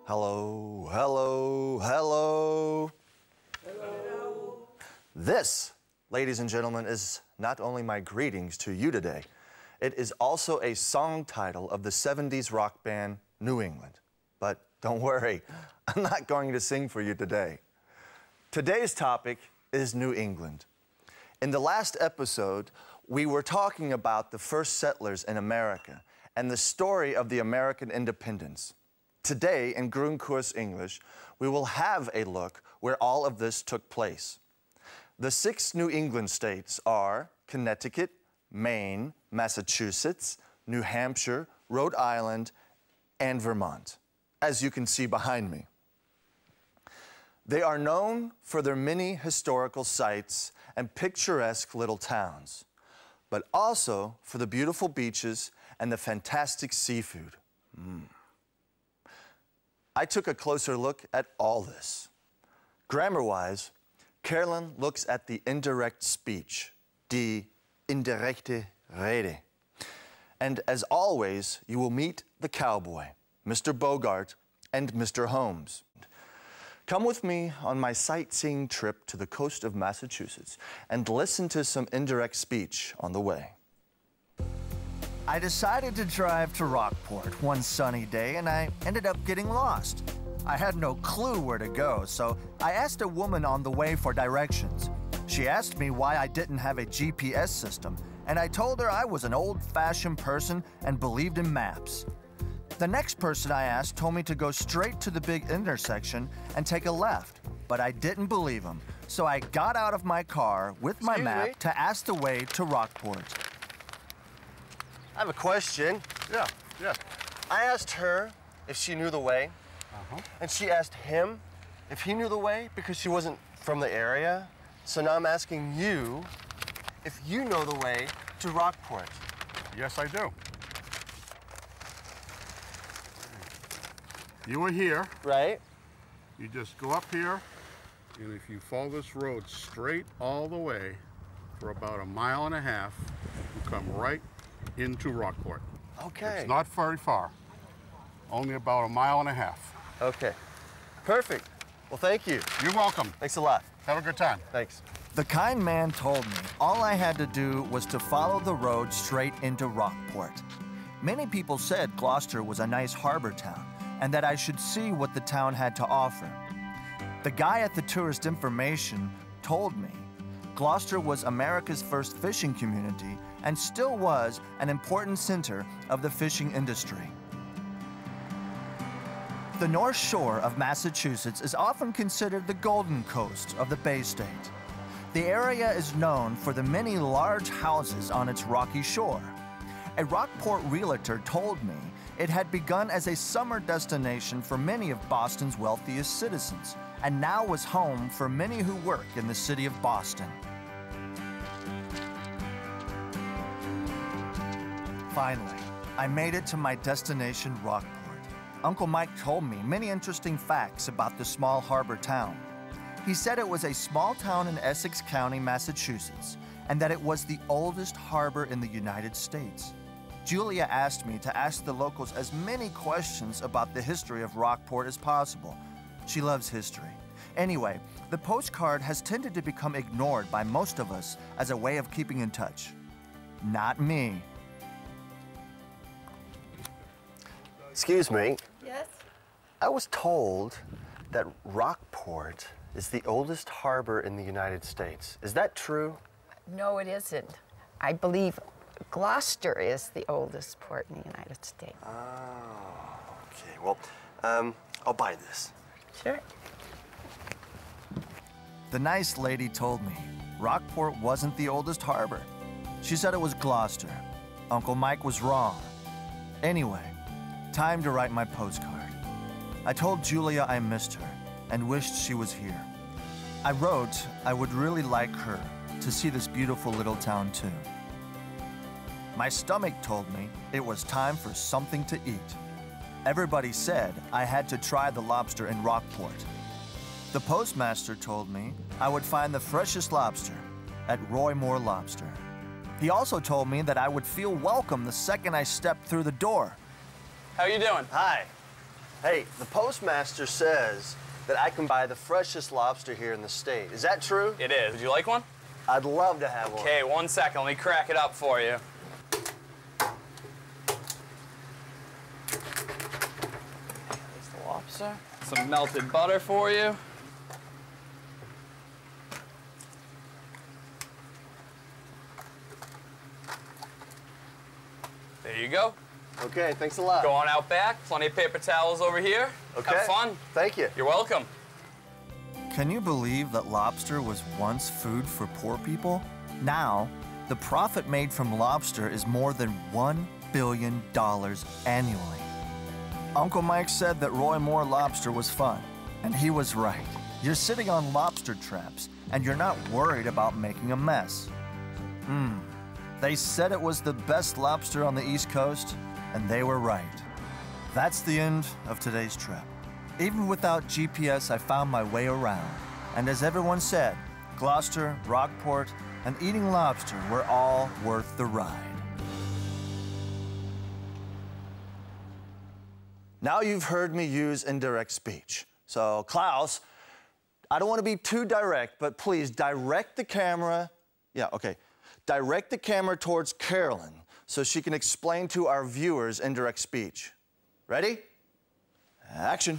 Hello, hello, hello. Hello. This, ladies and gentlemen, is not only my greetings to you today, it is also a song title of the 70s rock band New England. But don't worry, I'm not going to sing for you today. Today's topic is New England. In the last episode, we were talking about the first settlers in America and the story of the American independence. Today, in Grundkurs English, we will have a look where all of this took place. The 6 New England states are Connecticut, Maine, Massachusetts, New Hampshire, Rhode Island, and Vermont, as you can see behind me. They are known for their many historical sites and picturesque little towns, but also for the beautiful beaches and the fantastic seafood. I took a closer look at all this. Grammar-wise, Carolyn looks at the indirect speech, die indirekte Rede. And as always, you will meet the cowboy, Mr. Bogart, and Mr. Holmes. Come with me on my sightseeing trip to the coast of Massachusetts and listen to some indirect speech on the way. I decided to drive to Rockport one sunny day, and I ended up getting lost. I had no clue where to go, so I asked a woman on the way for directions. She asked me why I didn't have a GPS system, and I told her I was an old-fashioned person and believed in maps. The next person I asked told me to go straight to the big intersection and take a left, but I didn't believe him, so I got out of my car with my map to ask the way to Rockport. I have a question. Yeah. I asked her if she knew the way, and she asked him if he knew the way because she wasn't from the area. So now I'm asking you if you know the way to Rockport. Yes, I do. You were here. Right? You just go up here, and if you follow this road straight all the way for about 1.5 miles, you come right into Rockport. Okay. It's not very far. Only about 1.5 miles. Okay. Perfect. Well, thank you. You're welcome. Thanks a lot. Have a good time. Thanks. The kind man told me all I had to do was to follow the road straight into Rockport. Many people said Gloucester was a nice harbor town and that I should see what the town had to offer. The guy at the tourist information told me Gloucester was America's first fishing community and still was an important center of the fishing industry. The North Shore of Massachusetts is often considered the Golden Coast of the Bay State. The area is known for the many large houses on its rocky shore. A Rockport realtor told me it had begun as a summer destination for many of Boston's wealthiest citizens, and now was home for many who work in the city of Boston. Finally, I made it to my destination, Rockport. Uncle Mike told me many interesting facts about the small harbor town. He said it was a small town in Essex County, Massachusetts, and that it was the oldest harbor in the United States. Julia asked me to ask the locals as many questions about the history of Rockport as possible. She loves history. Anyway, the postcard has tended to become ignored by most of us as a way of keeping in touch. Not me. Excuse me. Yes? I was told that Rockport is the oldest harbor in the United States. Is that true? No, it isn't. I believe Gloucester is the oldest port in the United States. Oh, okay. Well, I'll buy this. Sure. The nice lady told me Rockport wasn't the oldest harbor. She said it was Gloucester. Uncle Mike was wrong. Anyway, time to write my postcard. I told Julia I missed her and wished she was here. I wrote I would really like her to see this beautiful little town too. My stomach told me it was time for something to eat. Everybody said I had to try the lobster in Rockport. The postmaster told me I would find the freshest lobster at Roy Moore Lobster. He also told me that I would feel welcome the second I stepped through the door. How you doing? Hi. Hey, the postmaster says that I can buy the freshest lobster here in the state. Is that true? It is. Would you like one? I'd love to have one. Okay, 1 second. Let me crack it up for you. There's the lobster. Some melted butter for you. There you go. Okay, thanks a lot. Go on out back. Plenty of paper towels over here. Okay. Have fun. Thank you. You're welcome. Can you believe that lobster was once food for poor people? Now, the profit made from lobster is more than $1 billion annually. Uncle Mike said that Roy Moore lobster was fun, and he was right. You're sitting on lobster traps, and you're not worried about making a mess. They said it was the best lobster on the East Coast, and they were right. That's the end of today's trip. Even without GPS, I found my way around. And as everyone said, Gloucester, Rockport, and eating lobster were all worth the ride. Now you've heard me use indirect speech. So, Klaus, I don't want to be too direct, but please direct the camera. Direct the camera towards Carolyn so she can explain to our viewers indirect speech. Ready? Action.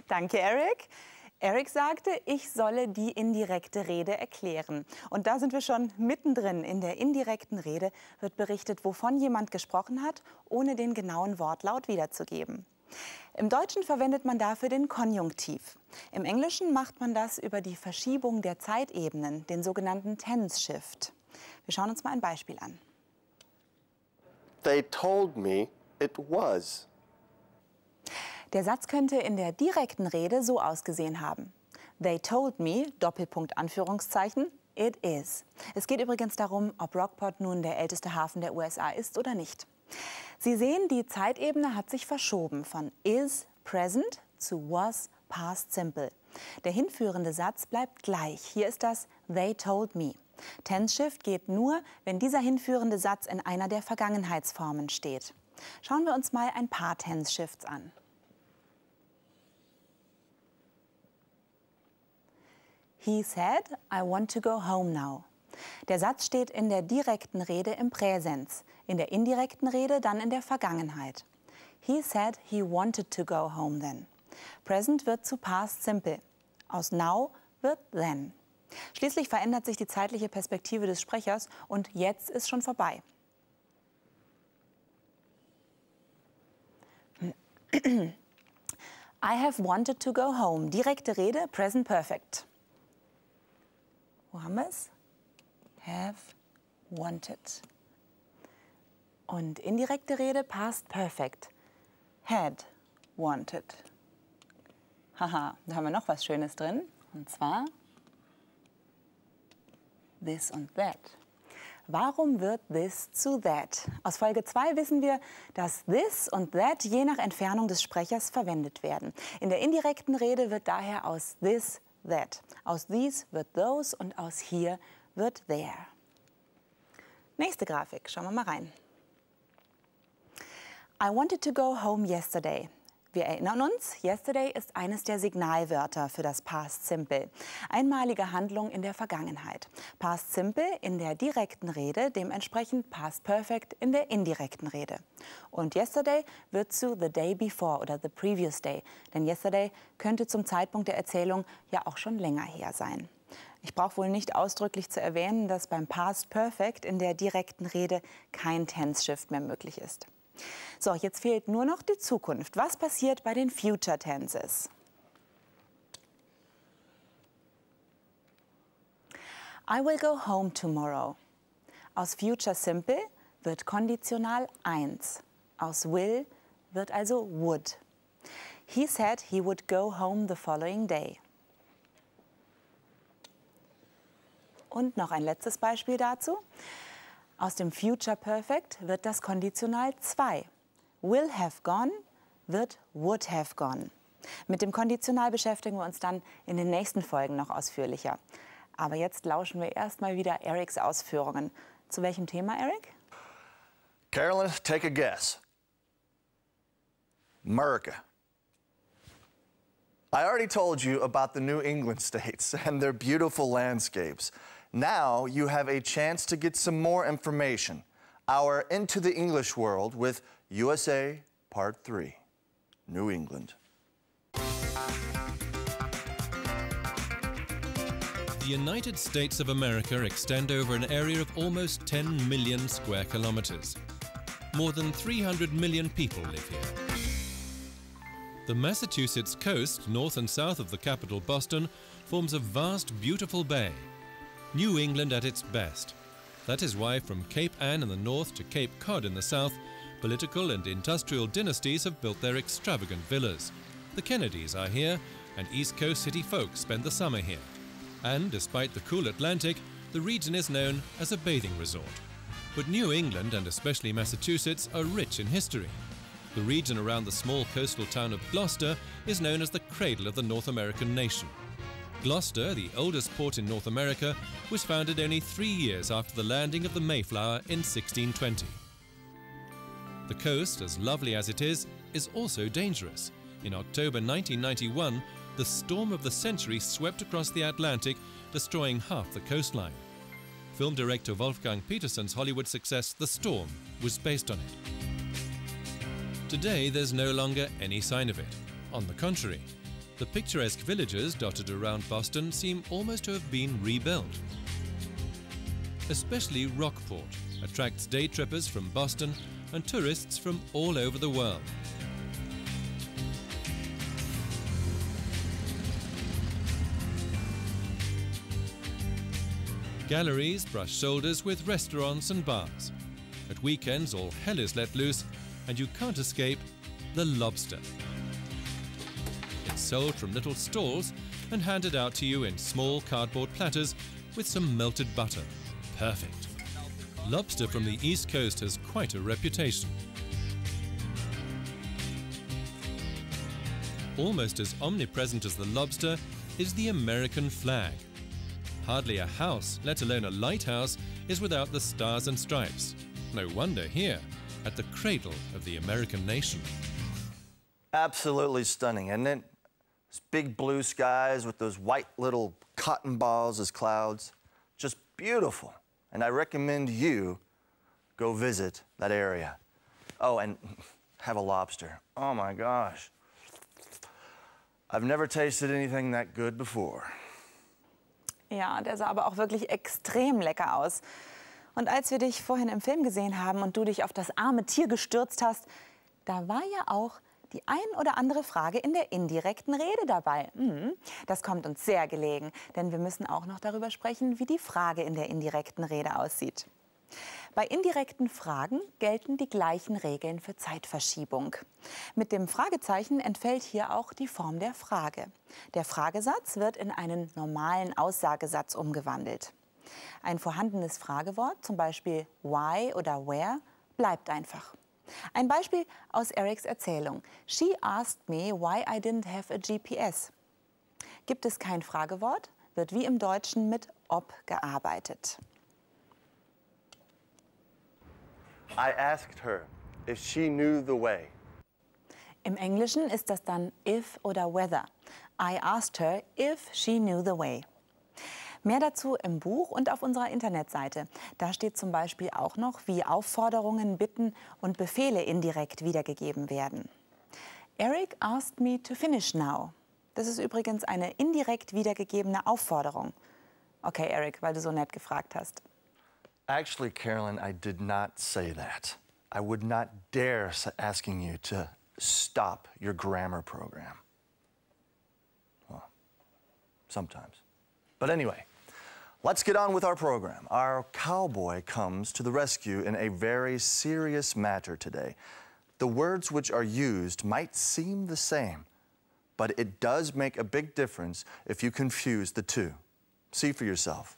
Danke, Eric. Eric sagte, ich solle die indirekte Rede erklären. Und da sind wir schon mittendrin. In der indirekten Rede wird berichtet, wovon jemand gesprochen hat, ohne den genauen Wortlaut wiederzugeben. Im Deutschen verwendet man dafür den Konjunktiv. Im Englischen macht man das über die Verschiebung der Zeitebenen, den sogenannten Tense Shift. Wir schauen uns mal ein Beispiel an. They told me it was. Der Satz könnte in der direkten Rede so ausgesehen haben. They told me, Doppelpunkt, Anführungszeichen, it is. Es geht übrigens darum, ob Rockport nun der älteste Hafen der USA ist oder nicht. Sie sehen, die Zeitebene hat sich verschoben von is, present, zu was, past simple. Der hinführende Satz bleibt gleich. Hier ist das they told me. Tense Shift geht nur, wenn dieser hinführende Satz in einer der Vergangenheitsformen steht. Schauen wir uns mal ein paar Tense Shifts an. He said, I want to go home now. Der Satz steht in der direkten Rede im Präsens, in der indirekten Rede dann in der Vergangenheit. He said he wanted to go home then. Present wird zu past simple. Aus now wird then. Schließlich verändert sich die zeitliche Perspektive des Sprechers und jetzt ist schon vorbei. I have wanted to go home. Direkte Rede, present perfect. Wo haben wir es? Have wanted. Und indirekte Rede, past perfect. Had wanted. Haha, da haben wir noch was Schönes drin. Und zwar this und that. Warum wird this zu that? Aus Folge 2 wissen wir, dass this und that je nach Entfernung des Sprechers verwendet werden. In der indirekten Rede wird daher aus this that. Aus these wird those und aus here wird there. Nächste Grafik, schauen wir mal rein. I wanted to go home yesterday. Wir erinnern uns, yesterday ist eines der Signalwörter für das Past Simple. Einmalige Handlung in der Vergangenheit. Past Simple in der direkten Rede, dementsprechend Past Perfect in der indirekten Rede. Und yesterday wird zu the day before oder the previous day. Denn yesterday könnte zum Zeitpunkt der Erzählung ja auch schon länger her sein. Ich brauche wohl nicht ausdrücklich zu erwähnen, dass beim Past Perfect in der direkten Rede kein Tense Shift mehr möglich ist. So, jetzt fehlt nur noch die Zukunft. Was passiert bei den Future Tenses? I will go home tomorrow. Aus Future Simple wird Konditional 1. Aus will wird also would. He said he would go home the following day. Und noch ein letztes Beispiel dazu. Aus dem Future Perfect wird das Konditional 2. Will have gone wird would have gone. Mit dem Konditional beschäftigen wir uns dann in den nächsten Folgen noch ausführlicher. Aber jetzt lauschen wir erstmal wieder Erics Ausführungen. Zu welchem Thema, Eric? Carolyn, take a guess. America. I already told you about the New England states and their beautiful landscapes. Now you have a chance to get some more information. Our Into the English World with USA Part 3, New England. The United States of America extend over an area of almost 10 million square kilometers. More than 300 million people live here. The Massachusetts coast, north and south of the capital Boston, forms a vast, beautiful bay. New England at its best. That is why from Cape Ann in the north to Cape Cod in the south, political and industrial dynasties have built their extravagant villas. The Kennedys are here, and East Coast city folk spend the summer here. And despite the cool Atlantic, the region is known as a bathing resort. But New England, and especially Massachusetts, are rich in history. The region around the small coastal town of Gloucester is known as the cradle of the North American nation. Gloucester, the oldest port in North America, was founded only 3 years after the landing of the Mayflower in 1620. The coast, as lovely as it is also dangerous. In October 1991, the storm of the century swept across the Atlantic, destroying half the coastline. Film director Wolfgang Petersen's Hollywood success, The Storm, was based on it. Today, there's no longer any sign of it. On the contrary, the picturesque villages dotted around Boston seem almost to have been rebuilt. Especially Rockport attracts day trippers from Boston and tourists from all over the world. Galleries brush shoulders with restaurants and bars. At weekends, all hell is let loose, and you can't escape the lobster. It's sold from little stalls and handed out to you in small cardboard platters with some melted butter. Perfect. Lobster from the East Coast has quite a reputation. Almost as omnipresent as the lobster is the American flag. Hardly a house, let alone a lighthouse, is without the stars and stripes. No wonder here, at the cradle of the American nation. Absolutely stunning, isn't it? Those big blue skies with those white little cotton balls as clouds. Just beautiful. And I recommend you go visit that area. Oh, and have a lobster. Oh my gosh. I've never tasted anything that good before. Ja, der sah aber auch wirklich extrem lecker aus. Und als wir dich vorhin im Film gesehen haben und du dich auf das arme Tier gestürzt hast, da war ja auch die ein oder andere Frage in der indirekten Rede dabei. Das kommt uns sehr gelegen, denn wir müssen auch noch darüber sprechen, wie die Frage in der indirekten Rede aussieht. Bei indirekten Fragen gelten die gleichen Regeln für Zeitverschiebung. Mit dem Fragezeichen entfällt hier auch die Form der Frage. Der Fragesatz wird in einen normalen Aussagesatz umgewandelt. Ein vorhandenes Fragewort, zum Beispiel why oder where, bleibt einfach. Ein Beispiel aus Erics Erzählung. She asked me why I didn't have a GPS. Gibt es kein Fragewort, wird wie im Deutschen mit ob gearbeitet. I asked her if she knew the way. Im Englischen ist das dann if oder whether. I asked her if she knew the way. Mehr dazu im Buch und auf unserer Internetseite. Da steht zum Beispiel auch noch, wie Aufforderungen, Bitten und Befehle indirekt wiedergegeben werden. Eric asked me to finish now. Das ist übrigens eine indirekt wiedergegebene Aufforderung. Okay, Eric, weil du so nett gefragt hast. Actually, Carolyn, I did not say that. I would not dare asking you to stop your grammar program. Well, sometimes. But anyway, let's get on with our program. Our cowboy comes to the rescue in a very serious matter today. The words which are used might seem the same, but it does make a big difference if you confuse the two. See for yourself.